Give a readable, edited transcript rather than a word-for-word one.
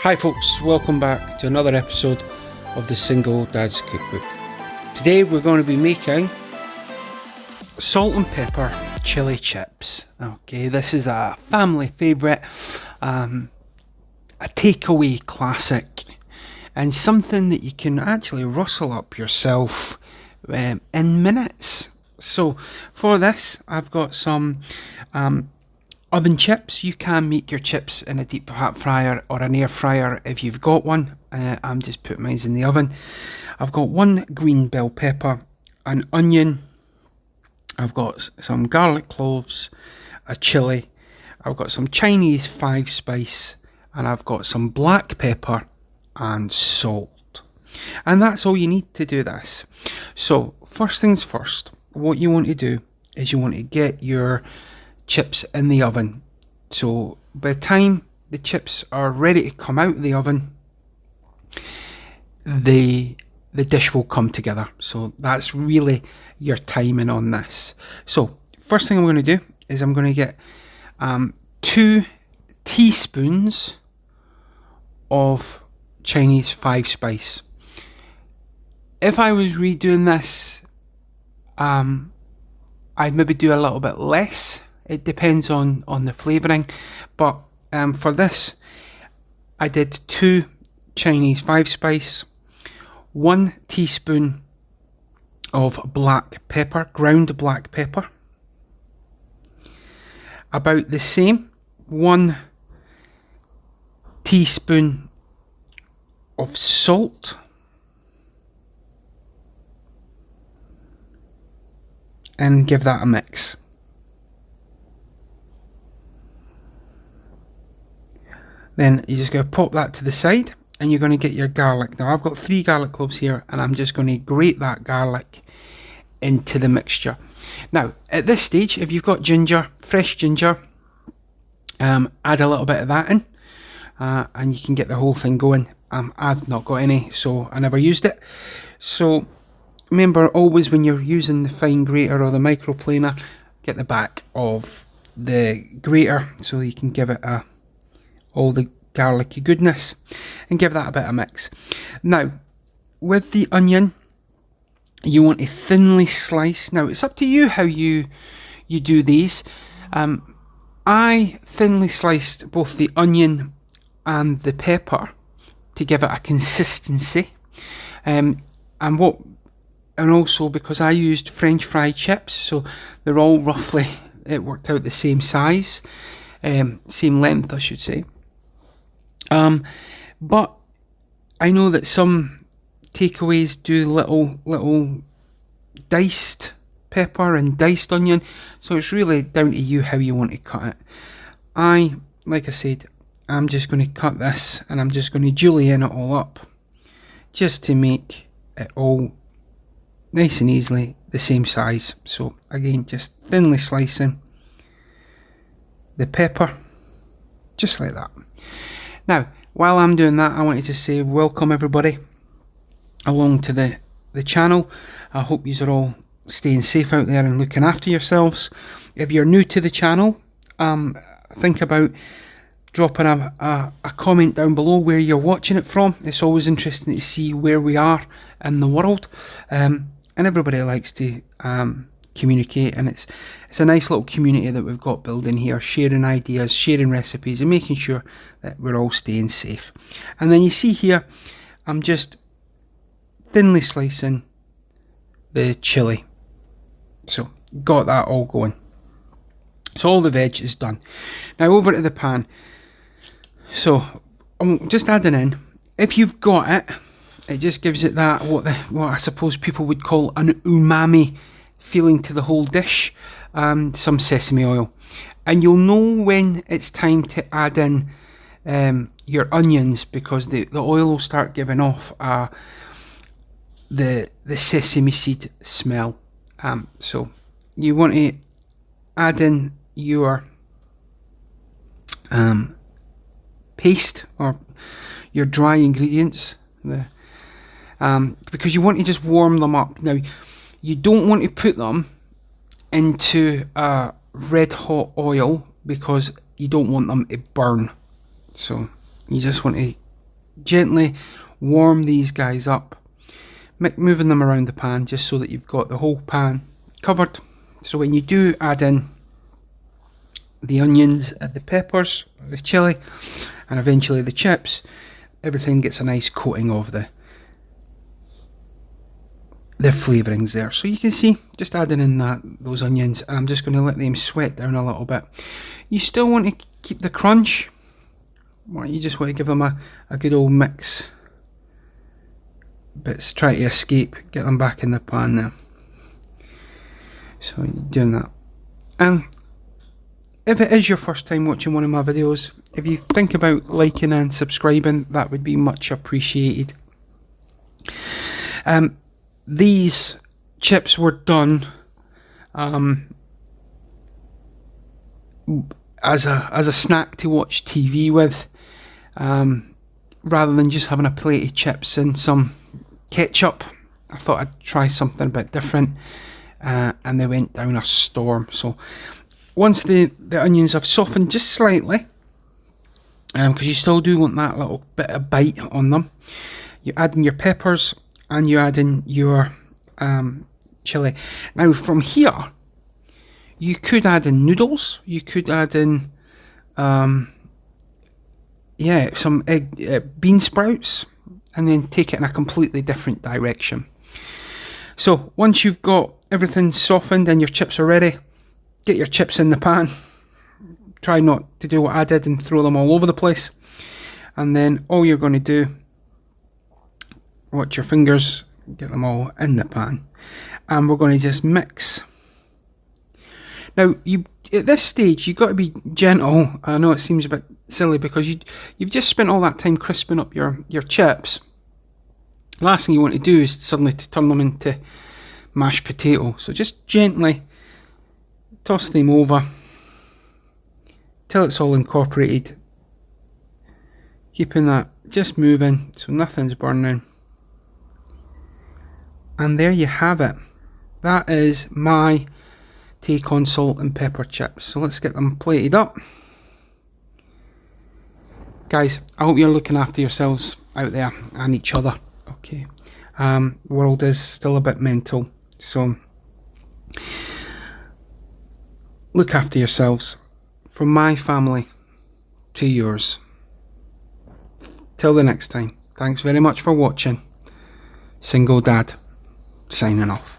Hi folks, welcome back to another episode of the Single Dad's Cookbook. Today we're going to be making salt and pepper chili chips. Okay, this is a family favourite, a takeaway classic, and something that you can actually rustle up yourself in minutes. So for this I've got some oven chips. You can make your chips in a deep fat fryer or an air fryer if you've got one. I'm just putting mine in the oven. I've got one green bell pepper, an onion, I've got some garlic cloves, a chilli, I've got some Chinese 5-spice, and I've got some black pepper and salt. And that's all you need to do this. So first things first, what you want to do is you want to get your chips in the oven. So by the time the chips are ready to come out of the oven, the dish will come together. So that's really your timing on this. So first thing I'm going to do is I'm going to get 2 teaspoons of Chinese 5-spice. If I was redoing this, I'd maybe do a little bit less. It depends on the flavouring, but for this I did 2 Chinese 5-spice, 1 teaspoon of black pepper, ground black pepper, about the same, 1 teaspoon of salt, and give that a mix. Then you're just going to pop that to the side, and you're going to get your garlic. Now I've got 3 garlic cloves here, and I'm just going to grate that garlic into the mixture. Now at this stage, if you've got ginger, fresh ginger, add a little bit of that in, and you can get the whole thing going. I've not got any, so I never used it. So remember, always when you're using the fine grater or the microplaner, get the back of the grater so you can give it all the garlicky goodness, and give that a bit of mix. Now with the onion, you want to thinly slice. Now it's up to you how you do these. I thinly sliced both the onion and the pepper to give it a consistency, and also because I used French fry chips, so they're all roughly, it worked out the same size, same length I should say. But I know that some takeaways do little diced pepper and diced onion, so it's really down to you how you want to cut it. Like I said, I'm just going to cut this, and I'm just going to julienne it all up, just to make it all nice and easily the same size. So again, just thinly slicing the pepper, just like that. Now, while I'm doing that, I wanted to say welcome everybody along to the channel. I hope you are all staying safe out there and looking after yourselves. If you're new to the channel, think about dropping a comment down below where you're watching it from. It's always interesting to see where we are in the world, and everybody likes to communicate, and it's a nice little community that we've got building here, sharing ideas, sharing recipes, and making sure that we're all staying safe. And then you see here, I'm just thinly slicing the chili. So got that all going. So all the veg is done. Now over to the pan. So I'm just adding in, if you've got it, it just gives it that what I suppose people would call an umami feeling to the whole dish. Some sesame oil, and you'll know when it's time to add in your onions, because the oil will start giving off the sesame seed smell. So you want to add in your paste or your dry ingredients, because you want to just warm them up. Now you don't want to put them into red hot oil, because you don't want them to burn. So you just want to gently warm these guys up, moving them around the pan just so that you've got the whole pan covered. So when you do add in the onions and the peppers, the chili, and eventually the chips, everything gets a nice coating of the flavourings there. So you can see, just adding in those onions, and I'm just going to let them sweat down a little bit. You still want to keep the crunch, well, you just want to give them a good old mix. Bits try to escape, get them back in the pan there. So you're doing that. And if it is your first time watching one of my videos, if you think about liking and subscribing, that would be much appreciated. These chips were done as a snack to watch TV with, rather than just having a plate of chips and some ketchup. I thought I'd try something a bit different, and they went down a storm. So once the onions have softened just slightly, because you still do want that little bit of bite on them, you add in your peppers and you add in your chili. Now from here, you could add in noodles, you could add in some bean sprouts, and then take it in a completely different direction. So once you've got everything softened and your chips are ready, get your chips in the pan. Try not to do what I did and throw them all over the place. And then all you're going to do, watch your fingers, get them all in the pan, and we're going to just mix. Now, at this stage, you've got to be gentle. I know it seems a bit silly because you've just spent all that time crisping up your chips. Last thing you want to do is suddenly to turn them into mashed potato. So just gently toss them over till it's all incorporated, keeping that just moving so nothing's burning. And there you have it. That is my take on salt and pepper chips. So let's get them plated up. Guys, I hope you're looking after yourselves out there and each other. Okay. The world is still a bit mental. So look after yourselves. From my family to yours. Till the next time. Thanks very much for watching. Single Dad signing off.